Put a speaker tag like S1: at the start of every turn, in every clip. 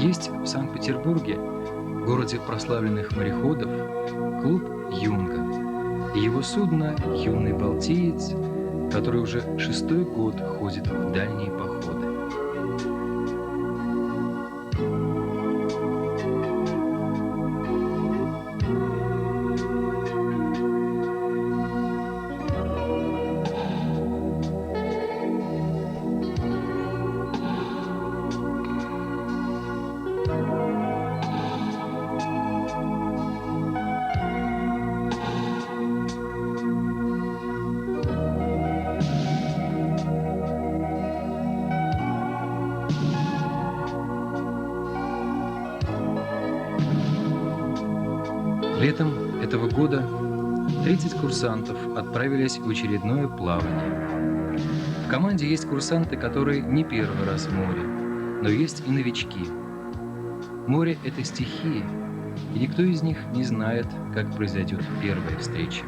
S1: Есть в Санкт-Петербурге, городе прославленных мореходов, клуб «Юнга» и его судно «Юный Балтиец», который уже 6-й год ходит в дальние походы. Летом этого года 30 курсантов отправились в очередное плавание. В команде есть курсанты, которые не первый раз в море, но есть и новички. Море – это стихия, и никто из них не знает, как произойдет первая встреча.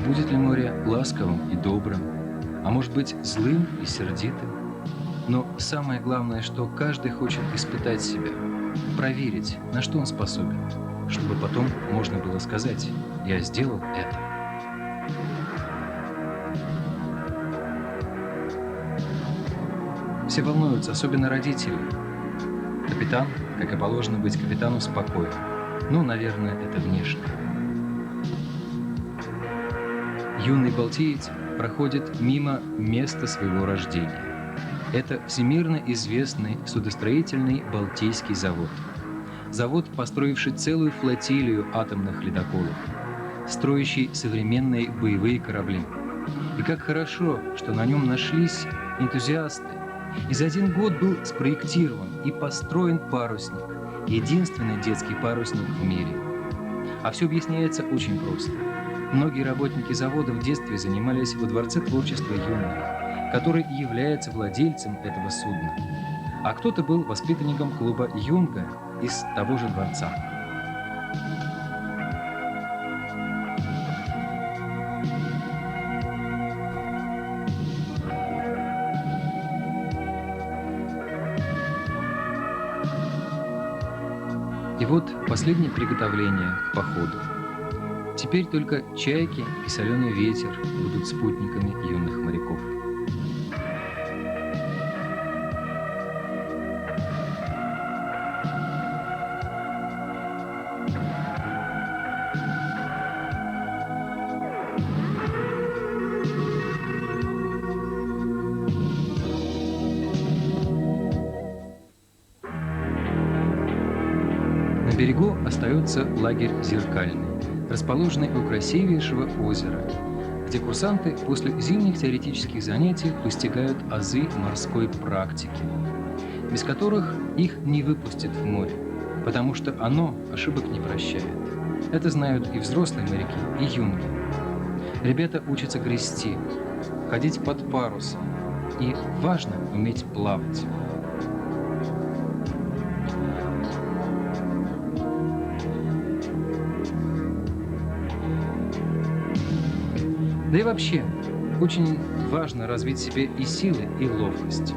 S1: Будет ли море ласковым и добрым, а может быть злым и сердитым? Но самое главное, что каждый хочет испытать себя, проверить, на что он способен, чтобы потом можно было сказать: «Я сделал это». Все волнуются, особенно родители. Капитан, как и положено быть капитану, спокоен. Ну, наверное, это внешне. Юный Балтиец проходит мимо места своего рождения. Это всемирно известный судостроительный Балтийский завод. Завод, построивший целую флотилию атомных ледоколов, строящий современные боевые корабли. И как хорошо, что на нем нашлись энтузиасты. И за 1 год был спроектирован и построен парусник, единственный детский парусник в мире. А все объясняется очень просто. Многие работники завода в детстве занимались во Дворце творчества юных, который является владельцем этого судна. А кто-то был воспитанником клуба «Юнга» из того же дворца. И вот последнее приготовление к походу. Теперь только чайки и соленый ветер будут спутниками юных моряков. На берегу остается лагерь «Зеркальный», расположенный у красивейшего озера, где курсанты после зимних теоретических занятий постигают азы морской практики, без которых их не выпустят в море, потому что оно ошибок не прощает. Это знают и взрослые моряки, и юнги. Ребята учатся грести, ходить под парусом, и важно уметь плавать. Да и вообще, очень важно развить в себе и силы, и ловкость.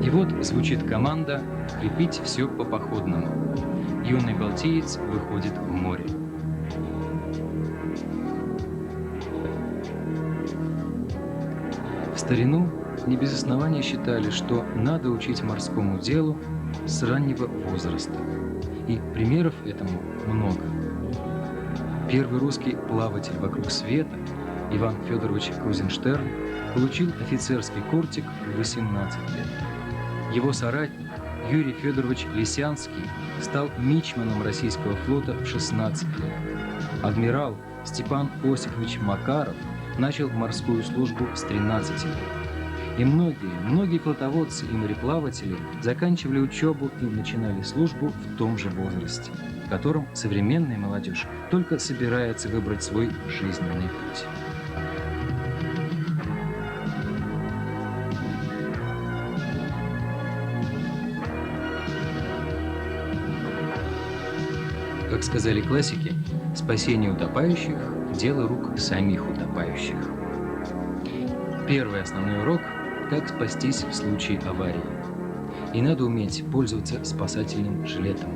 S1: И вот звучит команда «Крепить все по-походному». Юный Балтиец выходит в море. В старину не без основания считали, что надо учить морскому делу с раннего возраста. И примеров этому много. Первый русский плаватель вокруг света, Иван Федорович Крузенштерн, получил офицерский кортик в 18 лет. Его соратник Юрий Федорович Лисянский стал мичманом российского флота в 16 лет. Адмирал Степан Осипович Макаров начал морскую службу с 13 лет. И многие флотоводцы и мореплаватели заканчивали учебу и начинали службу в том же возрасте, в котором современная молодежь только собирается выбрать свой жизненный путь. Как сказали классики, спасение утопающих – дело рук самих утопающих. Первый основной урок – как спастись в случае аварии. И надо уметь пользоваться спасательным жилетом.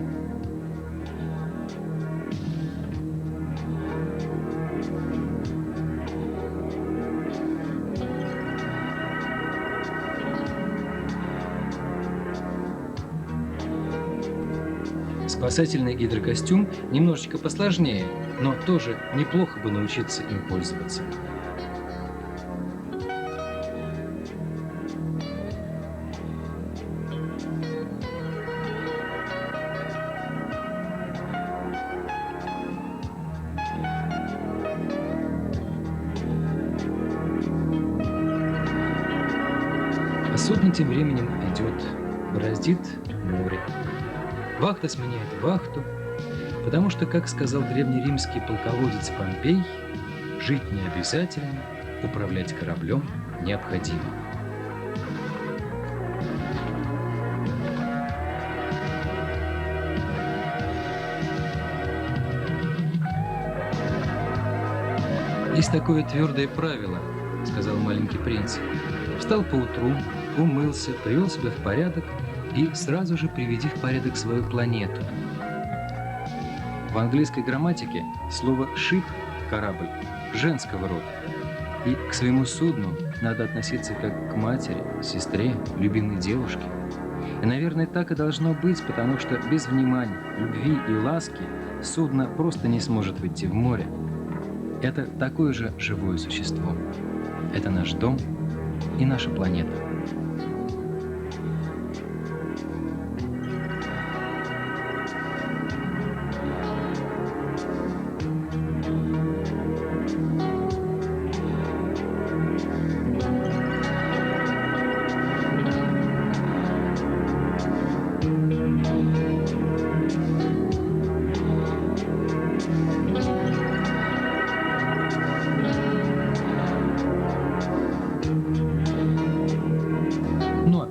S1: Спасательный гидрокостюм немножечко посложнее, но тоже неплохо бы научиться им пользоваться. А судно тем временем идет, бороздит море. Вахта сменяет вахту, потому что, как сказал древнеримский полководец Помпей, жить не обязательно, управлять кораблем необходимо. Есть такое твердое правило, сказал маленький принц. Встал поутру, умылся, привел себя в порядок и сразу же приведи в порядок свою планету. В английской грамматике слово «шип» – корабль женского рода. И к своему судну надо относиться как к матери, сестре, любимой девушке. И, наверное, так и должно быть, потому что без внимания, любви и ласки судно просто не сможет выйти в море. Это такое же живое существо. Это наш дом и наша планета.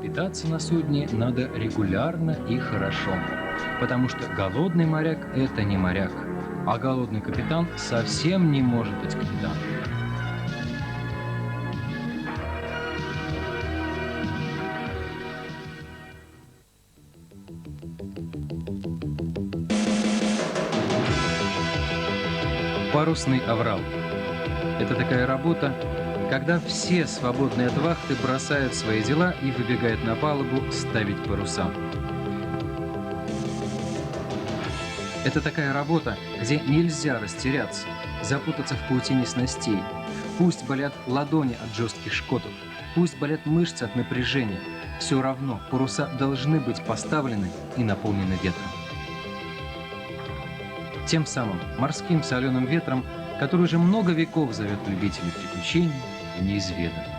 S1: Питаться на судне надо регулярно и хорошо, потому что голодный моряк – это не моряк, а голодный капитан совсем не может быть капитаном. Парусный аврал – это такая работа, когда все свободные от вахты бросают свои дела и выбегают на палубу ставить паруса. Это такая работа, где нельзя растеряться, запутаться в паутине снастей. Пусть болят ладони от жестких шкотов, пусть болят мышцы от напряжения. Все равно паруса должны быть поставлены и наполнены ветром. Тем самым морским соленым ветром, который уже много веков зовет любителей приключений и неизведанного.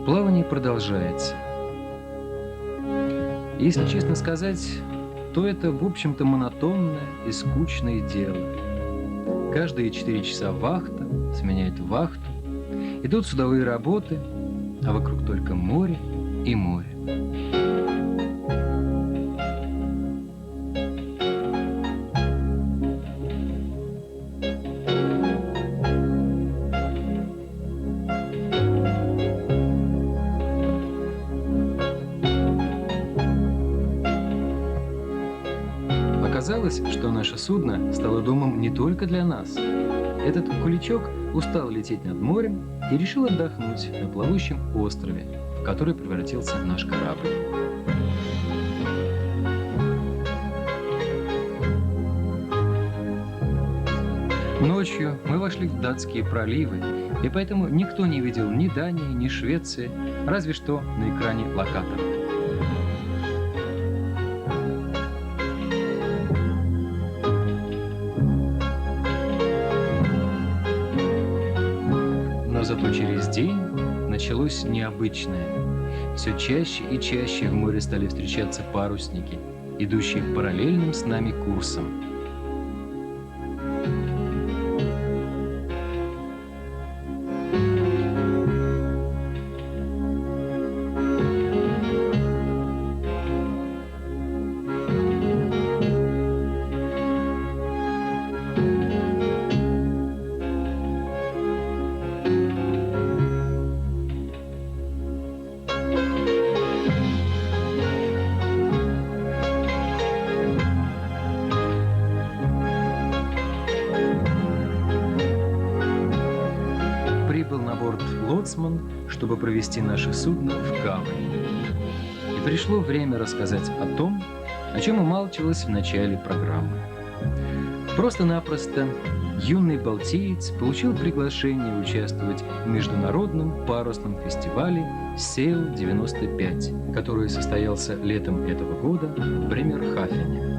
S1: Плавание продолжается. Если честно сказать, то это, в общем-то, монотонное и скучное дело. Каждые 4 часа вахта сменяет вахту, идут судовые работы, а вокруг только море и море. Оказалось, что наше судно стало домом не только для нас. Этот куличок устал лететь над морем и решил отдохнуть на плавучем острове, в который превратился наш корабль. Ночью мы вошли в датские проливы, и поэтому никто не видел ни Дании, ни Швеции, разве что на экране локатора. этот день началось необычное. Все чаще и чаще в море стали встречаться парусники, идущие параллельным с нами курсом. Прибыл на борт лоцман, чтобы провести наше судно в гавань. И пришло время рассказать о том, о чем умалчивалось в начале программы. Просто-напросто юный балтиец получил приглашение участвовать в международном парусном фестивале «Сейл-95», который состоялся летом этого года в Бремерхафене.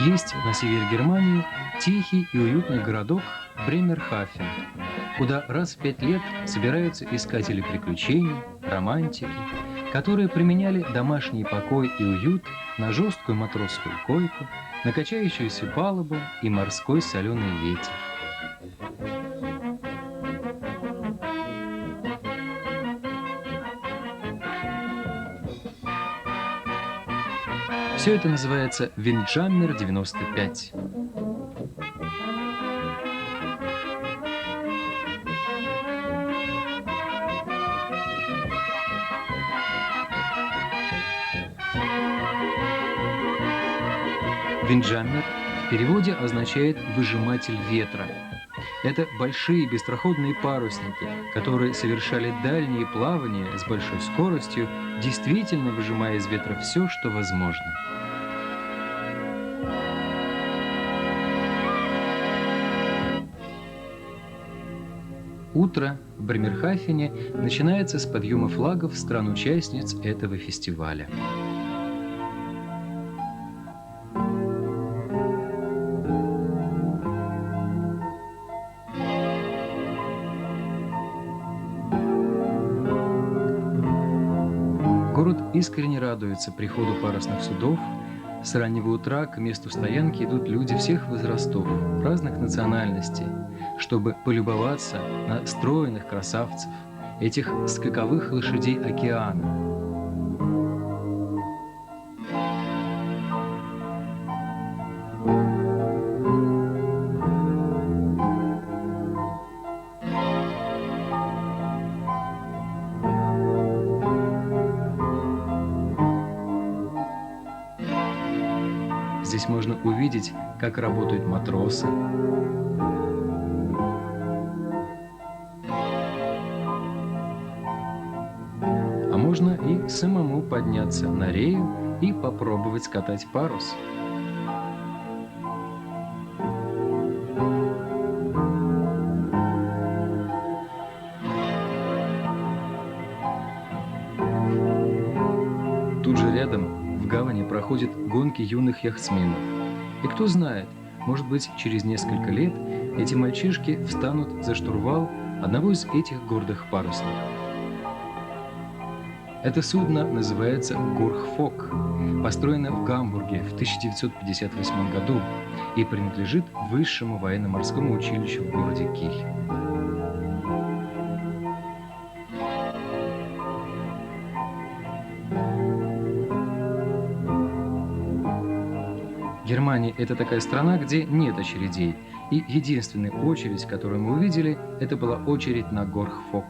S1: Есть на севере Германии тихий и уютный городок Бремерхафен, куда раз в 5 лет собираются искатели приключений, романтики, которые применяли домашний покой и уют на жесткую матросскую койку, на качающуюся палубу и морской соленый ветер. Все это называется «Виндджаммер 95». Виндджаммер в переводе означает «выжиматель ветра». Это большие быстроходные парусники, которые совершали дальние плавания с большой скоростью, действительно выжимая из ветра все, что возможно. Утро в Бремерхафене начинается с подъема флагов стран-участниц этого фестиваля. Город искренне радуется приходу парусных судов. С раннего утра к месту стоянки идут люди всех возрастов, разных национальностей, чтобы полюбоваться на стройных красавцев, этих скаковых лошадей океана. Здесь можно увидеть, как работают матросы, а можно и самому подняться на рею и попробовать катать парус. Тут же рядом в гавани проходят гонки юных яхтсменов. И кто знает, может быть, через несколько лет эти мальчишки встанут за штурвал одного из этих гордых парусников. Это судно называется «Гурхфок», построено в Гамбурге в 1958 году и принадлежит Высшему военно-морскому училищу в городе Киль. Германия – это такая страна, где нет очередей, и единственная очередь, которую мы увидели, это была очередь на Горхфок.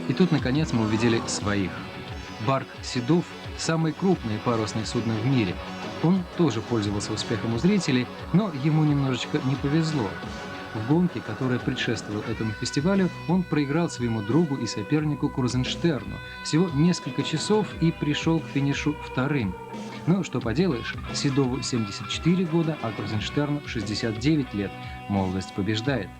S1: И тут, наконец, мы увидели своих. Барк «Седов» – самое крупное парусное судно в мире. Он тоже пользовался успехом у зрителей, но ему немножечко не повезло. В гонке, которая предшествовала этому фестивалю, он проиграл своему другу и сопернику Крузенштерну всего несколько часов и пришел к финишу вторым. Но что поделаешь, Седову 74 года, а Крузенштерну 69 лет. Молодость побеждает.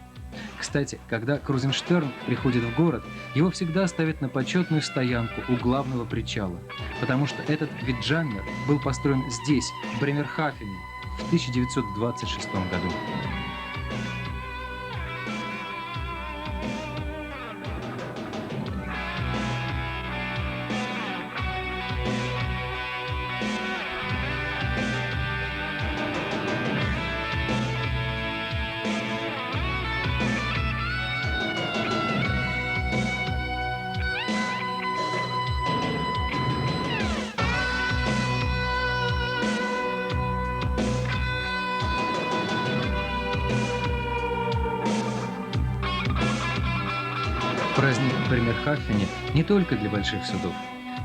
S1: Кстати, когда Крузенштерн приходит в город, его всегда ставят на почетную стоянку у главного причала, потому что этот Виджаммер был построен здесь, в Бремерхафене, в 1926 году. Праздник в Бремерхафене не только для больших судов.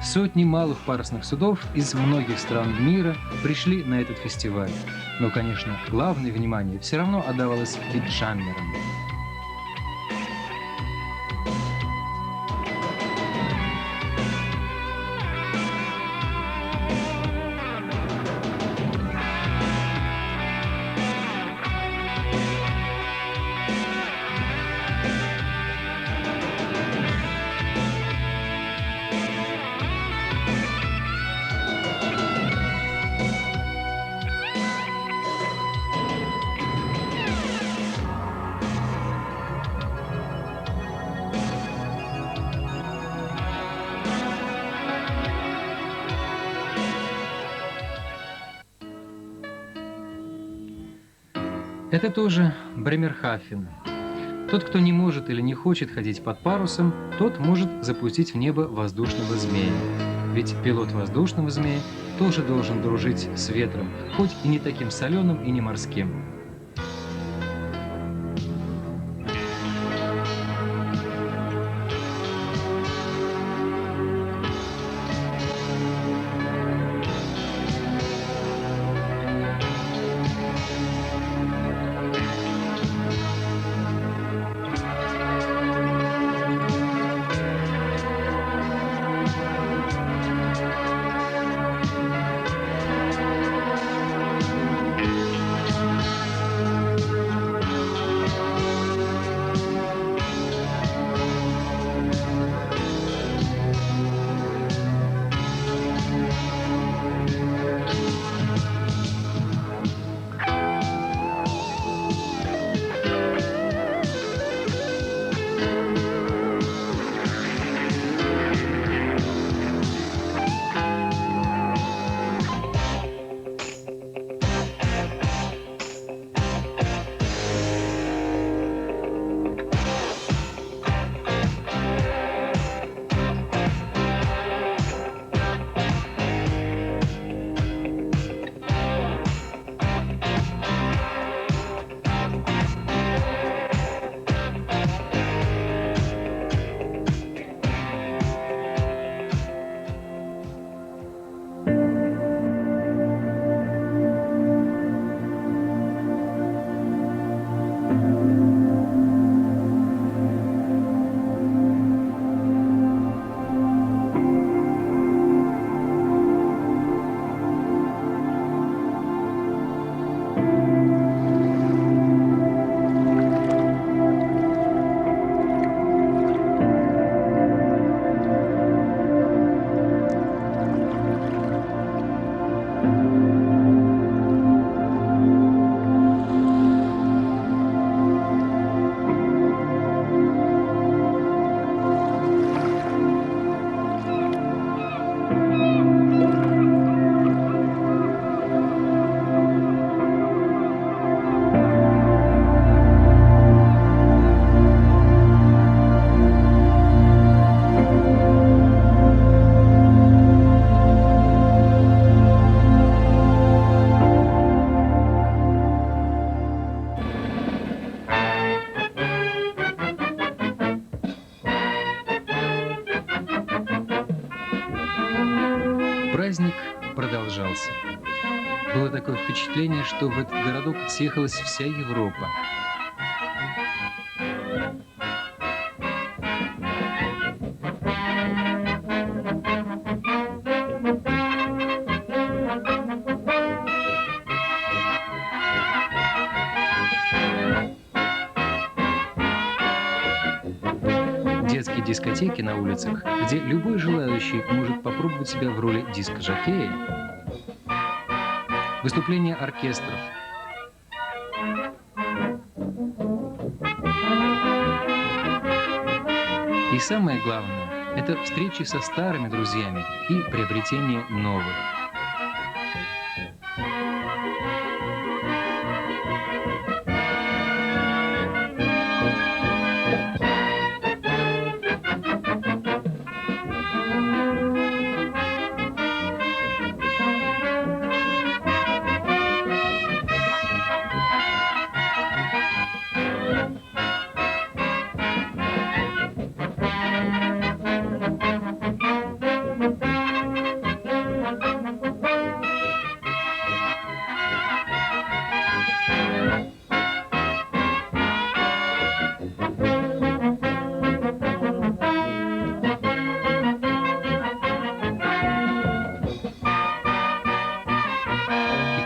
S1: Сотни малых парусных судов из многих стран мира пришли на этот фестиваль. Но, конечно, главное внимание все равно отдавалось Виджаммерам. Это тоже Бремерхафен. Тот, кто не может или не хочет ходить под парусом, тот может запустить в небо воздушного змея. Ведь пилот воздушного змея тоже должен дружить с ветром, хоть и не таким соленым и не морским. Было такое впечатление, что в этот городок съехалась вся Европа. Детские дискотеки на улицах, где любой желающий может попробовать себя в роли диск-жокея, выступления оркестров, и самое главное – это встречи со старыми друзьями и приобретение новых.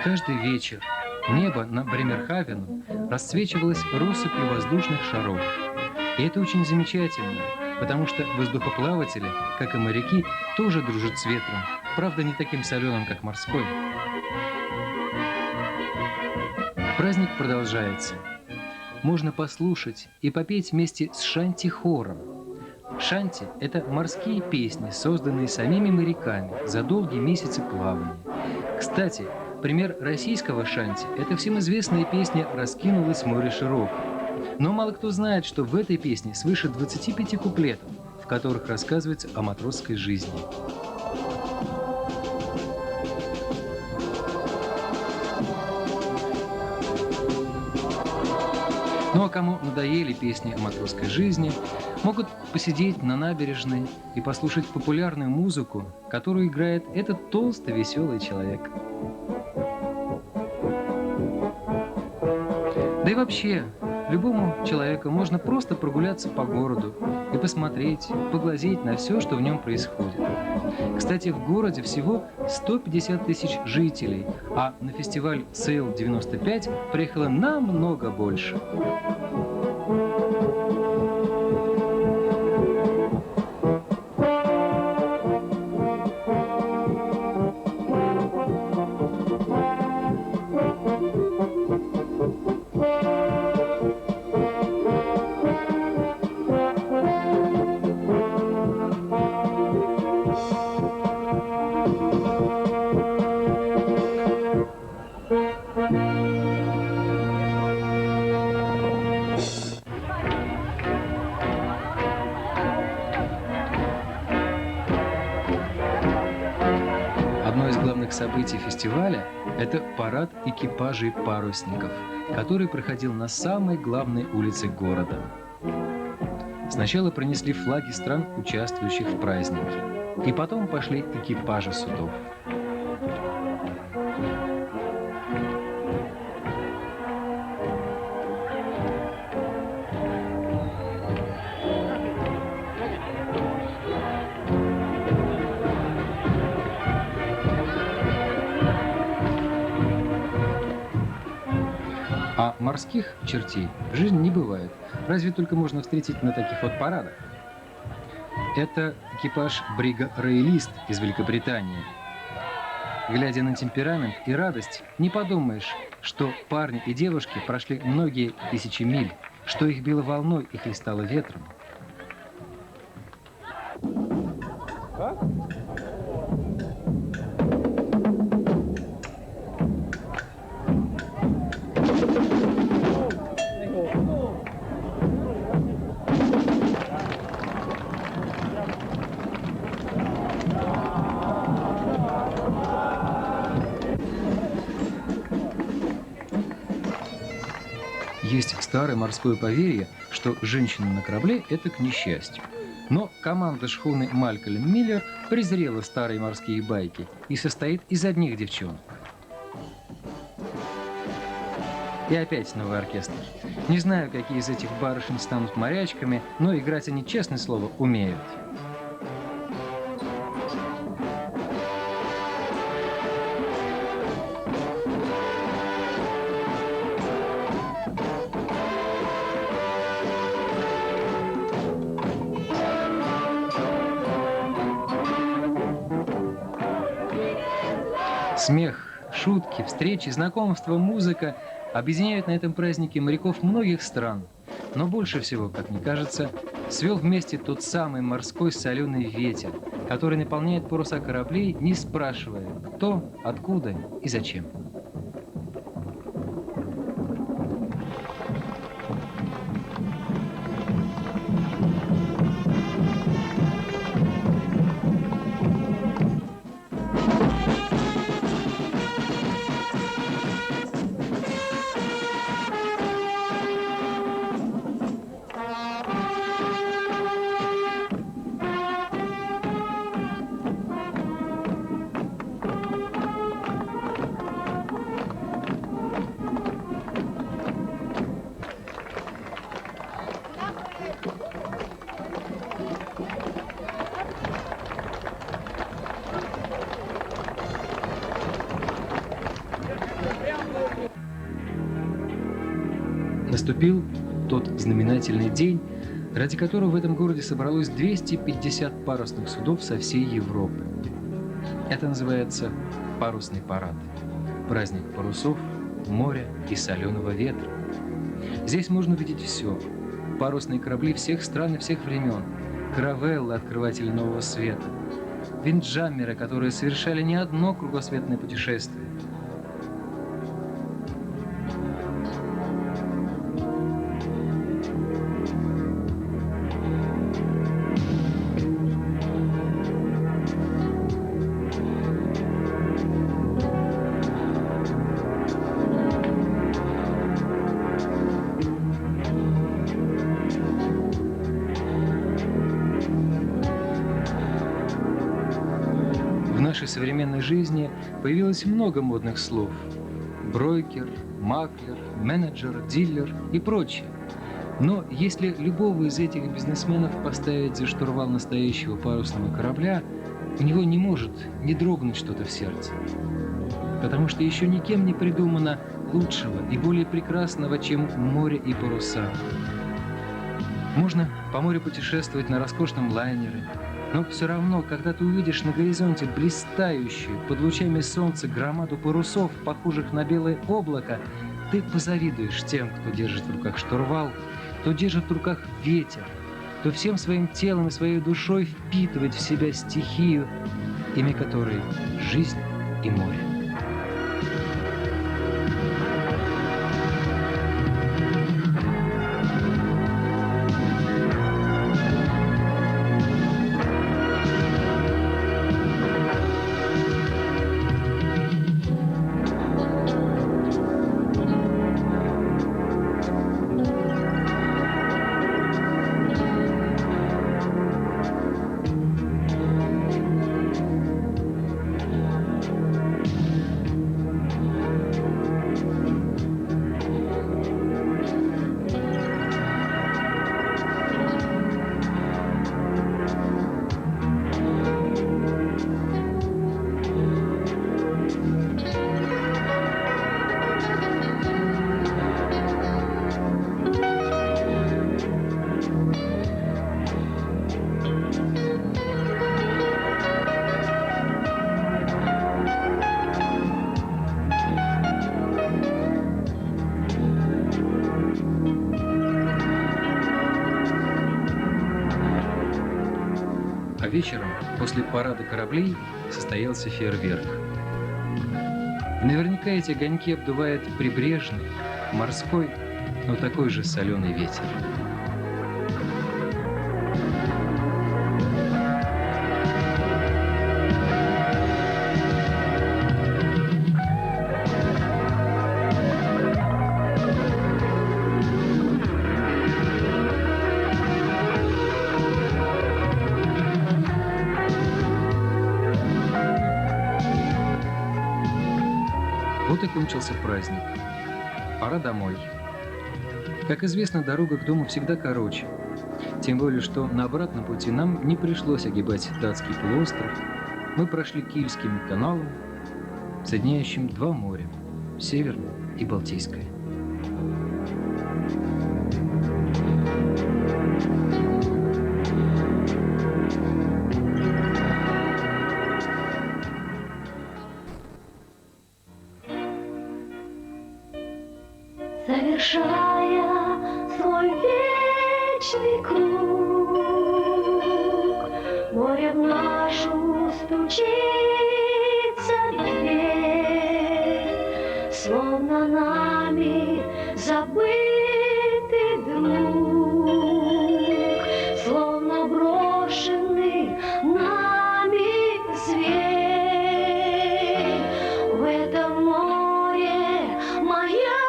S1: Каждый вечер небо над Бремерхавеном расцвечивалось россыпью воздушных шаров. И это очень замечательно, потому что воздухоплаватели, как и моряки, тоже дружат с ветром, правда, не таким соленым, как морской. Праздник продолжается. Можно послушать и попеть вместе с шанти-хором. Шанти – это морские песни, созданные самими моряками за долгие месяцы плавания. Кстати, пример российского шанти – это всем известная песня «Раскинулось море широко». Но мало кто знает, что в этой песне свыше 25 куплетов, в которых рассказывается о матросской жизни. Ну а кому надоели песни о матросской жизни, могут посидеть на набережной и послушать популярную музыку, которую играет этот толстый веселый человек. Да и вообще, любому человеку можно просто прогуляться по городу и посмотреть, поглазеть на все, что в нем происходит. Кстати, в городе всего 150 тысяч жителей, а на фестиваль Sail 95 приехало намного больше. Одно из главных событий фестиваля – это парад экипажей парусников, который проходил на самой главной улице города. Сначала пронесли флаги стран, участвующих в празднике, и потом пошли экипажи судов. А морских чертей в жизни не бывает, разве только можно встретить на таких вот парадах. Это экипаж брига «Роялист» из Великобритании. Глядя на темперамент и радость, не подумаешь, что парни и девушки прошли многие тысячи миль, что их било волной и хлестало ветром. Есть старое морское поверье, что женщина на корабле – это к несчастью. Но команда шхуны Малькольм Миллер презрела старые морские байки и состоит из одних девчонок. И опять новый оркестр. Не знаю, какие из этих барышень станут морячками, но играть они, честное слово, умеют. Смех, шутки, встречи, знакомства, музыка объединяют на этом празднике моряков многих стран. Но больше всего, как мне кажется, свел вместе тот самый морской соленый ветер, который наполняет паруса кораблей, не спрашивая, кто, откуда и зачем. Наступил тот знаменательный день, ради которого в этом городе собралось 250 парусных судов со всей Европы. Это называется парусный парад. Праздник парусов, моря и соленого ветра. Здесь можно увидеть все. Парусные корабли всех стран и всех времен, каравеллы, открыватели нового света, винджаммеры, которые совершали не одно кругосветное путешествие. В нашей современной жизни появилось много модных слов: брокер, маклер, менеджер, дилер и прочее. Но если любого из этих бизнесменов поставить за штурвал настоящего парусного корабля, у него не может не дрогнуть что-то в сердце. Потому что еще никем не придумано лучшего и более прекрасного, чем море и паруса. Можно по морю путешествовать на роскошном лайнере, но все равно, когда ты увидишь на горизонте блистающую под лучами солнца громаду парусов, похожих на белое облако, ты позавидуешь тем, кто держит в руках штурвал, кто держит в руках ветер, кто всем своим телом и своей душой впитывает в себя стихию, имя которой жизнь и море. А вечером, после парада кораблей, состоялся фейерверк. И наверняка эти огоньки обдувает прибрежный, морской, но такой же соленый ветер. Вот и кончился праздник. Пора домой. Как известно, дорога к дому всегда короче. Тем более, что на обратном пути нам не пришлось огибать датский полуостров. Мы прошли Кильским каналом, соединяющим два моря – Северное и Балтийское.
S2: Совершая свой вечный круг, море в нашу стучится дверь, словно нами забытый друг, словно брошенный нами зверь. В этом море моя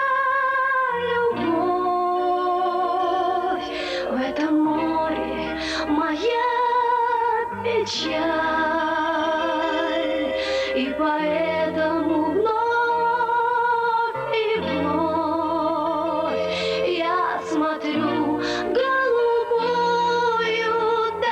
S2: любовь, в этом море моя печаль, и поэтому вновь и вновь я смотрю голубую даль.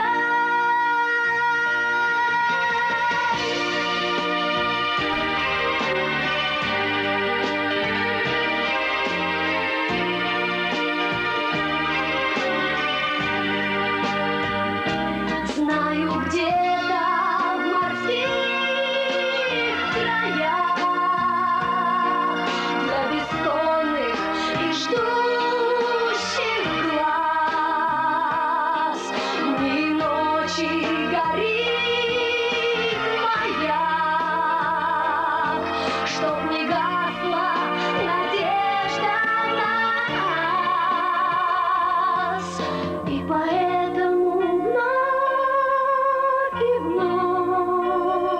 S2: Знаю, где-то в морских краях для бессонных и ждущих глаз дни и ночи горит маяк, чтоб не гасла надежда на нас, и поэтому вновь и вновь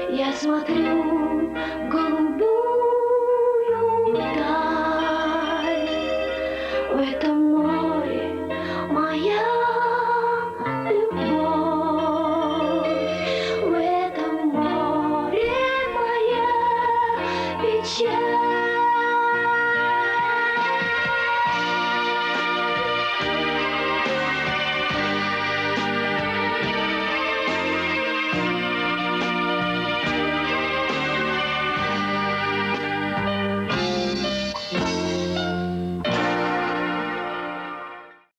S2: я смотрю в голубую даль. В этом море моя любовь, в этом море моя печаль.